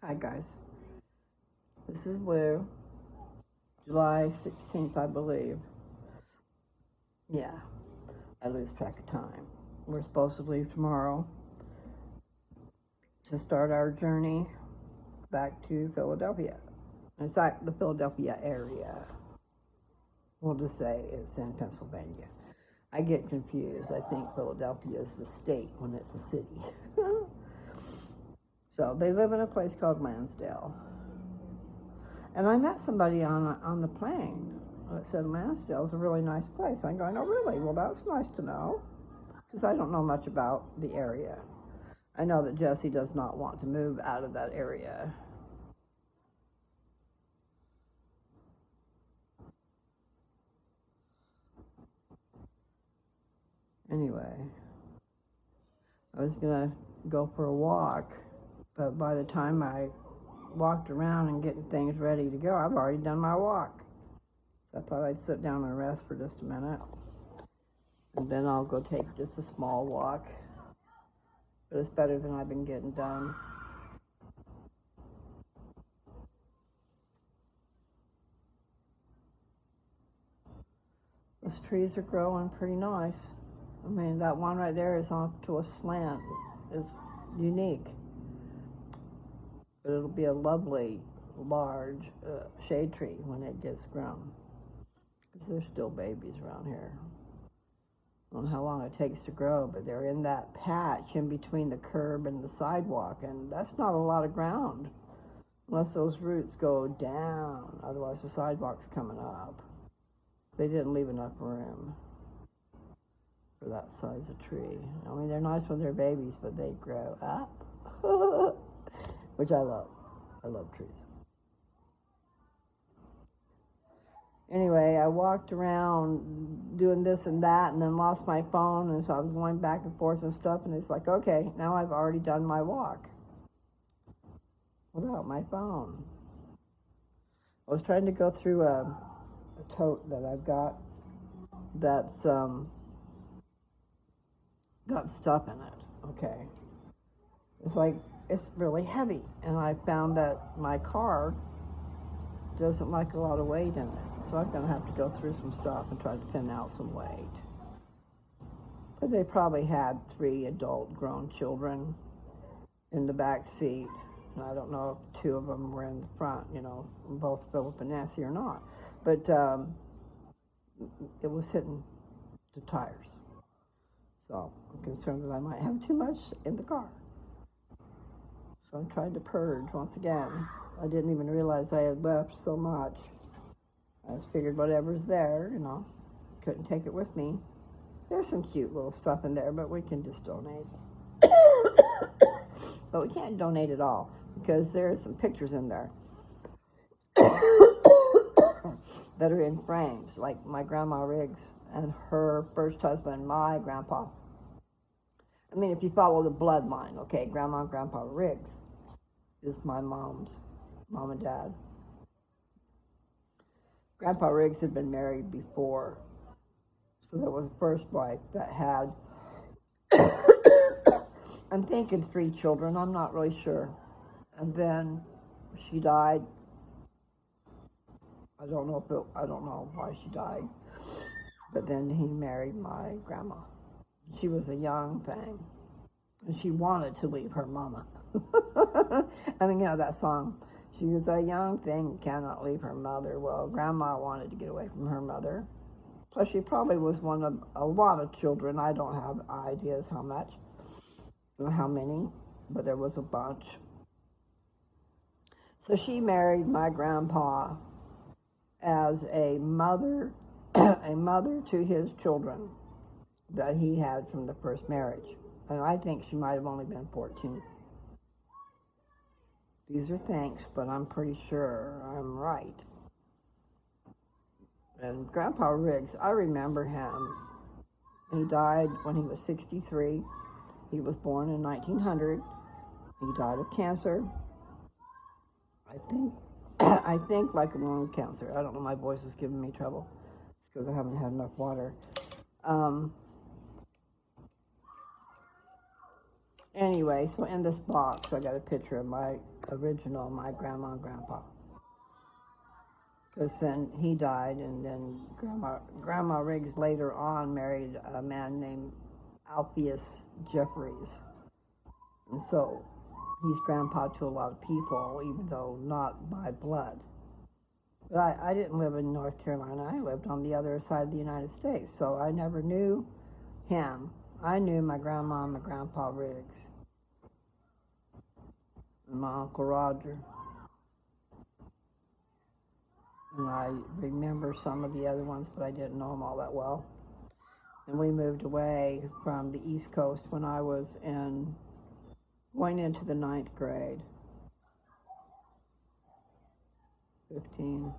Hi guys, this is Lou. July 16th, I believe. Yeah, I lose track of time. We're supposed to leave tomorrow to start our journey back to Philadelphia. It's like the Philadelphia area. We'll just say it's in Pennsylvania. I get confused. I think Philadelphia is the state when it's a city. So they live in a place called Lansdale. And I met somebody on the plane that said Lansdale's a really nice place. I'm going, oh really? Well, that's nice to know, because I don't know much about the area. I know that Jesse does not want to move out of that area. Anyway, I was gonna go for a walk, but by the time I walked around and getting things ready to go, I've already done my walk. So I thought I'd sit down and rest for just a minute, and then I'll go take just a small walk. But it's better than I've been getting done. Those trees are growing pretty nice. I mean, that one right there is off to a slant. It's unique. But it'll be a lovely, large shade tree when it gets grown. Because there's still babies around here. I don't know how long it takes to grow, but they're in that patch in between the curb and the sidewalk, and that's not a lot of ground unless those roots go down. Otherwise, the sidewalk's coming up. They didn't leave enough room for that size of tree. I mean, they're nice when they're babies, but they grow up, which I love. I love trees. Anyway, I walked around doing this and that, and then lost my phone, and so I was going back and forth and stuff, and it's like, okay, now I've already done my walk without my phone. I was trying to go through a tote that I've got that's got stuff in it. Okay, it's like, it's really heavy, and I found that my car doesn't like a lot of weight in it, so I'm going to have to go through some stuff and try to thin out some weight. But they probably had 3 adult grown children in the back seat, and I don't know if 2 of them were in the front, both Philip and Nancy or not, but it was hitting the tires, so I'm concerned that I might have too much in the car. So I'm trying to purge once again. I didn't even realize I had left so much. I just figured whatever's there, couldn't take it with me. There's some cute little stuff in there, but we can just donate. But we can't donate it all, because there's some pictures in there that are in frames, like my Grandma Riggs and her first husband, my grandpa. I mean, if you follow the bloodline, okay, Grandma and Grandpa Riggs is my mom's mom and dad. Grandpa Riggs had been married before, so that was the first wife that had, I'm thinking 3 children, I'm not really sure. And then she died. I don't know why she died. But then he married my grandma. She was a young thing, and she wanted to leave her mama. I think that song, she was a young thing, cannot leave her mother. Well, Grandma wanted to get away from her mother. Plus, she probably was one of a lot of children. I don't have ideas how much, or how many, but there was a bunch. So she married my grandpa as a mother, a mother to his children that he had from the first marriage. And I think she might have only been 14. These are thanks, but I'm pretty sure I'm right. And Grandpa Riggs, I remember him. He died when he was 63. He was born in 1900. He died of cancer. I think like lung cancer. I don't know, my voice is giving me trouble. It's because I haven't had enough water. Anyway, so in this box, I got a picture of my original, my grandma and grandpa. Because then he died, and then Grandma Riggs later on married a man named Alpheus Jeffries. And so he's grandpa to a lot of people, even though not by blood. But I didn't live in North Carolina. I lived on the other side of the United States, so I never knew him. I knew my grandma and my grandpa Riggs, and my Uncle Roger. And I remember some of the other ones, but I didn't know them all that well. And we moved away from the East Coast when I was going into the 9th grade. 15,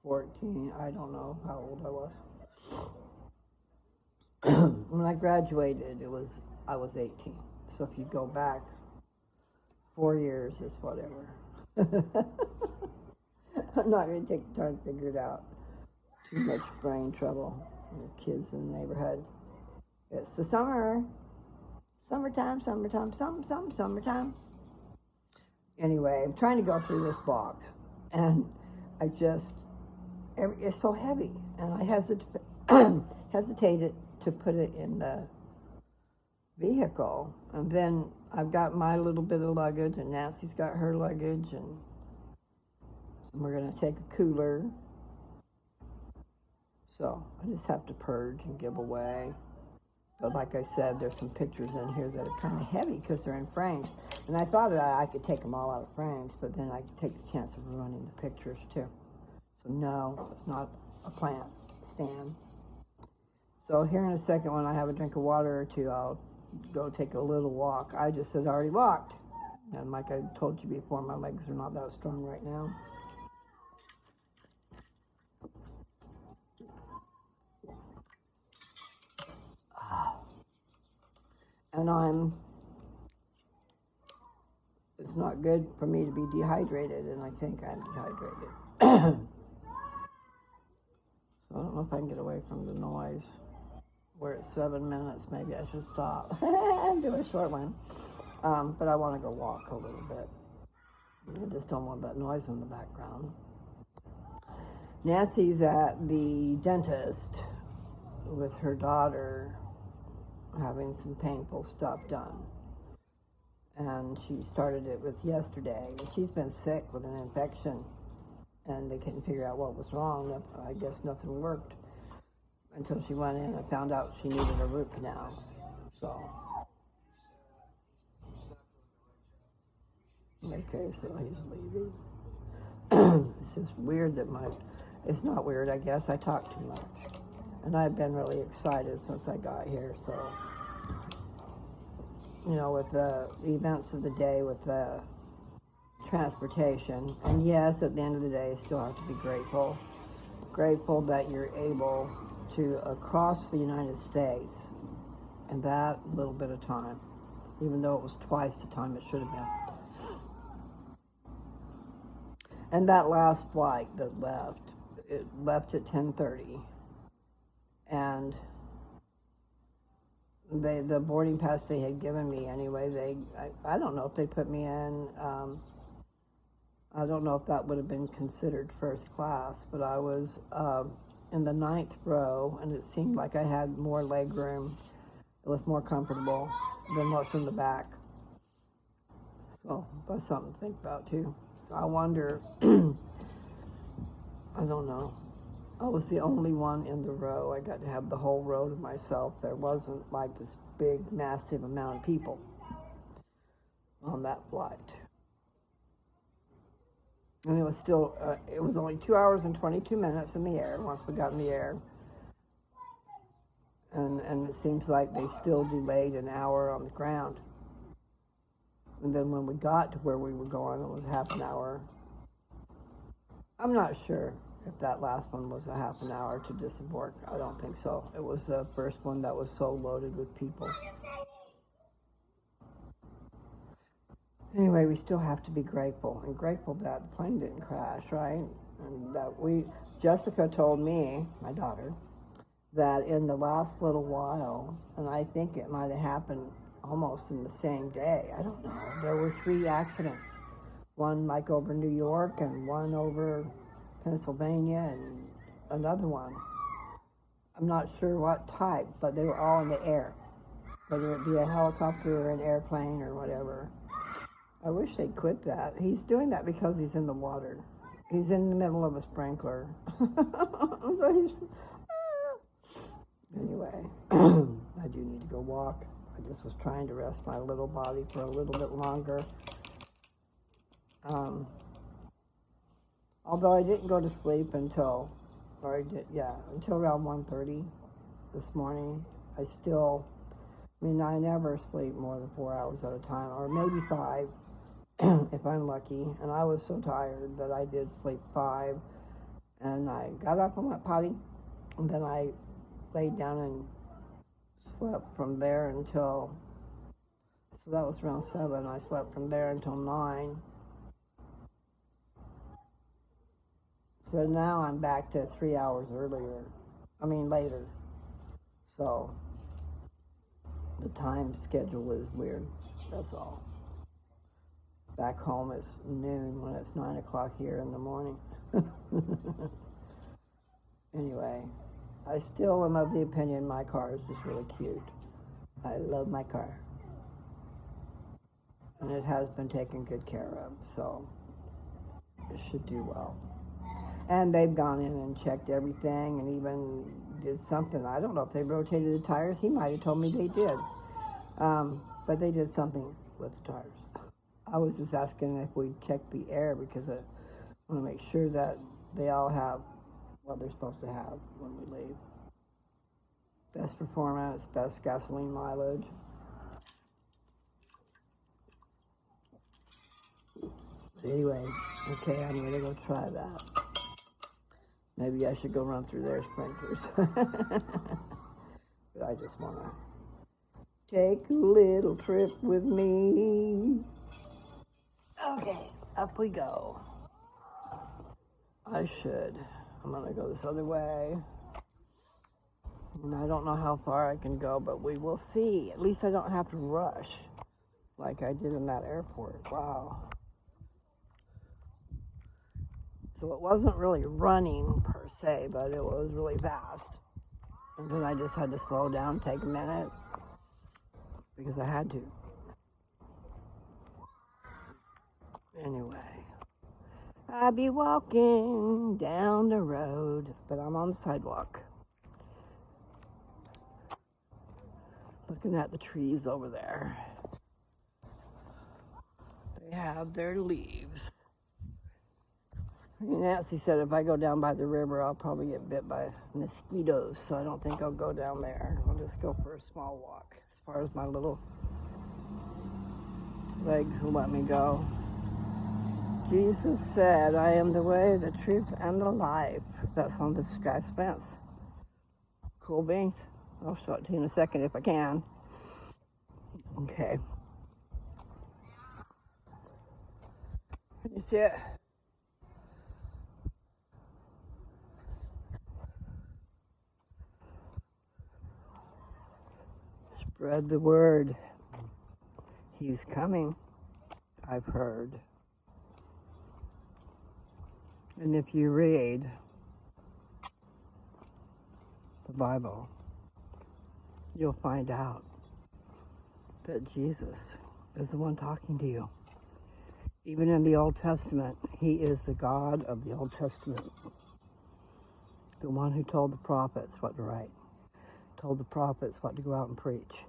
14, I don't know how old I was. When I graduated, I was 18. So if you go back 4 years, it's whatever. I'm not going to take the time to figure it out. Too much brain trouble. The kids in the neighborhood. It's the summertime, summertime. Anyway, I'm trying to go through this box, and it's so heavy, and I hesitated to put it in the vehicle. And then I've got my little bit of luggage, and Nancy's got her luggage, and we're going to take a cooler. So I just have to purge and give away. But like I said, there's some pictures in here that are kind of heavy because they're in frames. And I thought that I could take them all out of frames, but then I could take the chance of ruining the pictures too. So no, it's not a plant stand. So here in a second, when I have a drink of water or two, I'll go take a little walk. I just had already walked. And like I told you before, my legs are not that strong right now. And it's not good for me to be dehydrated, and I think I'm dehydrated. So I don't know if I can get away from the noise. We're at 7 minutes, maybe I should stop and do a short one. But I want to go walk a little bit. I just don't want that noise in the background. Nancy's at the dentist with her daughter, having some painful stuff done. And she started it with yesterday. She's been sick with an infection, and they couldn't figure out what was wrong. I guess nothing worked until she went in and found out she needed a root canal. So, okay, so he's leaving. It's just weird that it's not weird, I guess. I talk too much. And I've been really excited since I got here, so, you know, with the events of the day, with the transportation. And yes, at the end of the day, I still have to be grateful. Grateful that you're able to cross the United States in that little bit of time, even though it was twice the time it should have been. And that last flight that it left at 10:30. And the boarding pass they had given me anyway, I don't know if they put me in, I don't know if that would have been considered first class, but I was in the 9th row, and it seemed like I had more leg room. It was more comfortable than what's in the back. So that's something to think about too. So I wonder, I don't know. I was the only one in the row. I got to have the whole row to myself. There wasn't like this big, massive amount of people on that flight. And it was still, it was only 2 hours and 22 minutes in the air once we got in the air. And it seems like they still delayed an hour on the ground. And then when we got to where we were going, it was half an hour. I'm not sure if that last one was a half an hour to disembark. I don't think so. It was the first one that was so loaded with people. Anyway, we still have to be grateful, and grateful that the plane didn't crash, right? And that Jessica told me, my daughter, that in the last little while, and I think it might have happened almost in the same day. I don't know. There were 3 accidents. One like over New York and one over Pennsylvania and another one. I'm not sure what type, but they were all in the air, whether it be a helicopter or an airplane or whatever. I wish they'd quit that. He's doing that because he's in the water. He's in the middle of a sprinkler. So he's... Anyway, I do need to go walk. I just was trying to rest my little body for a little bit longer. Although I didn't go to sleep until around 1:30 this morning. I never sleep more than 4 hours at a time, or maybe 5 if I'm lucky. And I was so tired that I did sleep 5. And I got up and went potty, and then I laid down and slept from there until, so that was around 7. I slept from there until 9. So now I'm back to 3 hours later. So the time schedule is weird, that's all. Back home it's noon when it's 9 o'clock here in the morning. Anyway, I still am of the opinion my car is just really cute. I love my car. And it has been taken good care of, so it should do well. And they've gone in and checked everything and even did something. I don't know if they rotated the tires. He might have told me they did. But they did something with the tires. I was just asking if we checked the air because I want to make sure that they all have what they're supposed to have when we leave. Best performance, best gasoline mileage. Anyway, okay, I'm going to go try that. Maybe I should go run through their sprinklers. But I just want to take a little trip with me. Okay, up we go. I'm going to go this other way. And I don't know how far I can go, but we will see. At least I don't have to rush like I did in that airport. Wow. So it wasn't really running per se, but it was really fast. And then I just had to slow down, take a minute, because I had to. Anyway, I'll be walking down the road, but I'm on the sidewalk. Looking at the trees over there. They have their leaves. Nancy said if I go down by the river, I'll probably get bit by mosquitoes, so I don't think I'll go down there. I'll just go for a small walk as far as my little legs will let me go. Jesus said, I am the way, the truth, and the life. That's on this guy's fence. Cool beans. I'll show it to you in a second if I can. Okay. Can you see it? Spread the word. He's coming, I've heard. And if you read the Bible, you'll find out that Jesus is the one talking to you. Even in the Old Testament, he is the God of the Old Testament. The one who told the prophets what to write, told the prophets what to go out and preach.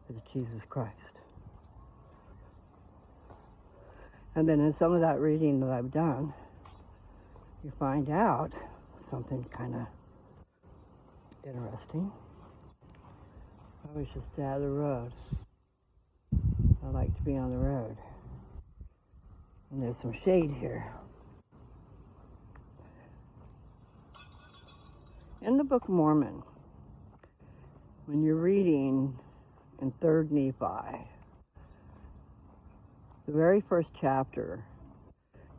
Is Jesus Christ. And then in some of that reading that I've done, you find out something kind of interesting. I was just out of the road. I like to be on the road. And there's some shade here. In the Book of Mormon, when you're reading in 3rd Nephi, the very first chapter,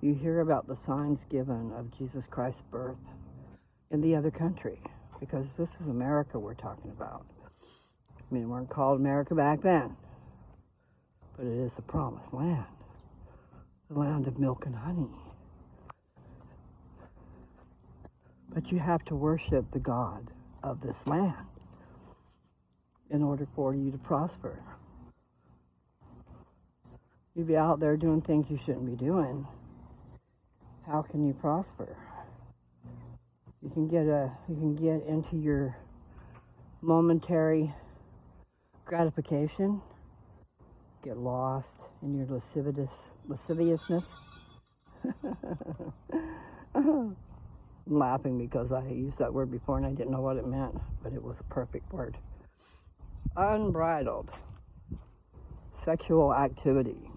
you hear about the signs given of Jesus Christ's birth in the other country, because this is America we're talking about. I mean, it weren't called America back then, but it is the promised land, the land of milk and honey. But you have to worship the God of this land in order for you to prosper. You be out there doing things you shouldn't be doing. How can you prosper? You can get into your momentary gratification, get lost in your lasciviousness. I'm laughing because I used that word before and I didn't know what it meant, but it was a perfect word. Unbridled sexual activity.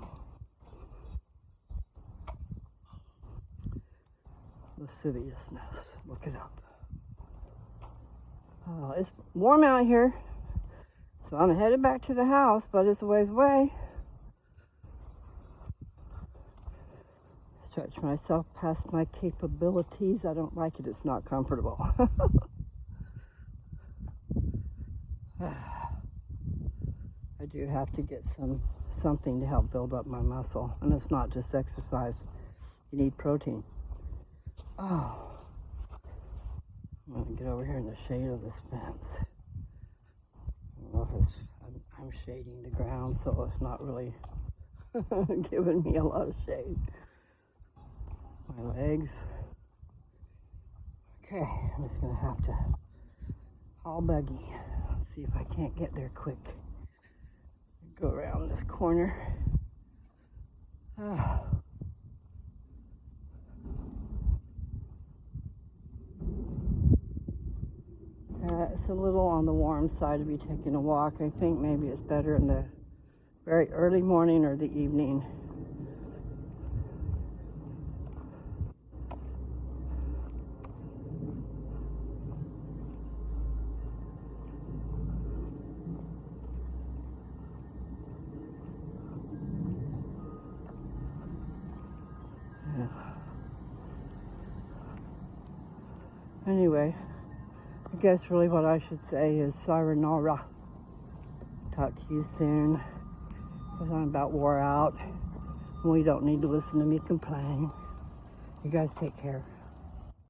Lasciviousness. Look it up. Oh, it's warm out here, so I'm headed back to the house, but it's a ways away. Stretch myself past my capabilities. I don't like it. It's not comfortable. I do have to get something to help build up my muscle, and it's not just exercise. You need protein. Oh, I'm gonna get over here in the shade of this fence. I don't know if I'm shading the ground, so it's not really giving me a lot of shade. My legs. Okay, I'm just gonna have to haul buggy. Let's see if I can't get there quick. Go around this corner. It's a little on the warm side to be taking a walk. I think maybe it's better in the very early morning or the evening. Anyway, I guess really what I should say is sayonara. Talk to you soon, because I'm about wore out. We don't need to listen to me complain. You guys take care.